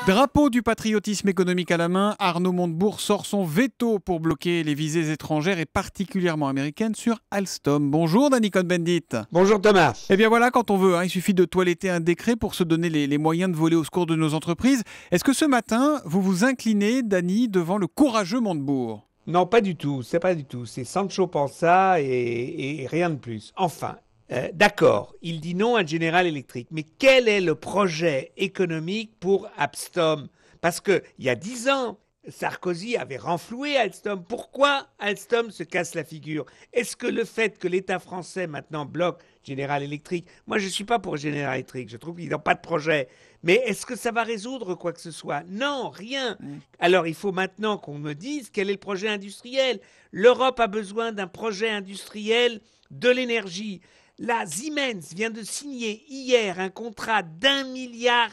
Drapeau du patriotisme économique à la main, Arnaud Montebourg sort son veto pour bloquer les visées étrangères et particulièrement américaines sur Alstom. Bonjour Danny Cohn-Bendit. Bonjour Thomas. Eh bien voilà, quand on veut, il suffit de toiletter un décret pour se donner les moyens de voler au secours de nos entreprises. Est-ce que ce matin, vous vous inclinez, Danny, devant le courageux Montebourg ? Non, pas du tout, c'est pas du tout. C'est Sancho Panza et rien de plus. Enfin, d'accord, il dit non à General Electric, mais quel est le projet économique pour Alstom? Parce qu'il y a 10 ans, Sarkozy avait renfloué Alstom. Pourquoi Alstom se casse la figure? Est-ce que le fait que l'État français maintenant bloque General Electric, moi je ne suis pas pour General Electric, je trouve qu'ils n'ont pas de projet, mais est-ce que ça va résoudre quoi que ce soit? Non, rien. Alors il faut maintenant qu'on me dise quel est le projet industriel. L'Europe a besoin d'un projet industriel de l'énergie. La Siemens vient de signer hier un contrat d'1,5 milliard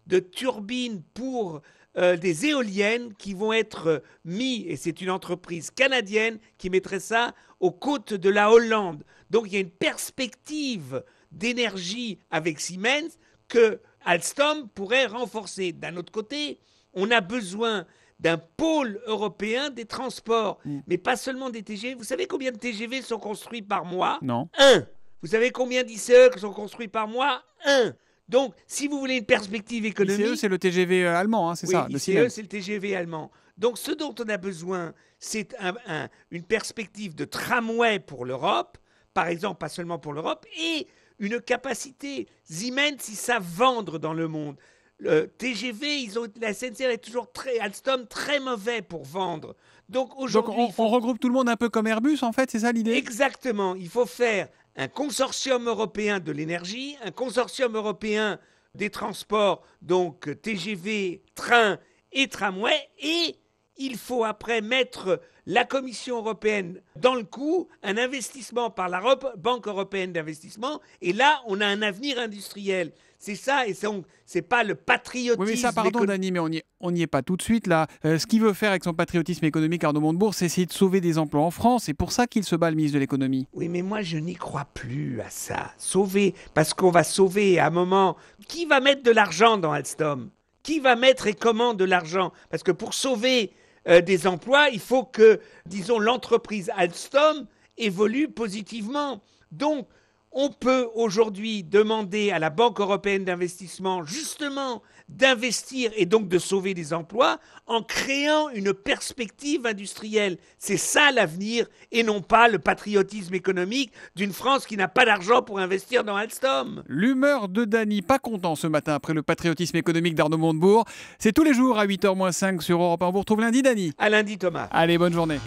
de turbines pour des éoliennes qui vont être mis, et c'est une entreprise canadienne qui mettrait ça aux côtes de la Hollande. Donc il y a une perspective d'énergie avec Siemens que Alstom pourrait renforcer. D'un autre côté, on a besoin d'un pôle européen des transports, mais pas seulement des TGV. Vous savez combien de TGV sont construits par mois? Non. 1. Vous savez combien d'ICE sont construits par mois? 1. Donc, si vous voulez une perspective économique... ICE, c'est le TGV allemand, c'est ça, de ICE, Siemens. c'est le TGV allemand. Donc, ce dont on a besoin, c'est une perspective de tramway pour l'Europe, par exemple, pas seulement pour l'Europe, et une capacité. Siemens, ils savent vendre dans le monde. Le TGV, la SNCF est toujours Alstom très mauvais pour vendre. Donc aujourd'hui, on regroupe tout le monde un peu comme Airbus, en fait, c'est ça l'idée? Exactement. Il faut faire un consortium européen de l'énergie, un consortium européen des transports, donc TGV, train et tramway, et il faut après mettre la Commission européenne dans le coup, un investissement par la Banque européenne d'investissement, et là, on a un avenir industriel. C'est ça, et c'est pas le patriotisme... Oui, mais ça, pardon, Danny, mais on n'y est pas tout de suite, là. Ce qu'il veut faire avec son patriotisme économique, Arnaud Montebourg, c'est essayer de sauver des emplois en France. C'est pour ça qu'il se bat, le ministre de l'économie. Oui, mais moi, je n'y crois plus à ça. Sauver, parce qu'on va sauver à un moment... Qui va mettre de l'argent dans Alstom? Qui va mettre et comment de l'argent? Parce que pour sauver des emplois, il faut que, disons, l'entreprise Alstom évolue positivement. Donc, on peut aujourd'hui demander à la Banque européenne d'investissement justement d'investir et donc de sauver des emplois en créant une perspective industrielle. C'est ça l'avenir et non pas le patriotisme économique d'une France qui n'a pas d'argent pour investir dans Alstom. L'humeur de Danny, pas content ce matin après le patriotisme économique d'Arnaud Montebourg. C'est tous les jours à 8h-5 sur Europe 1. On vous retrouve lundi, Danny. À lundi, Thomas. Allez, bonne journée.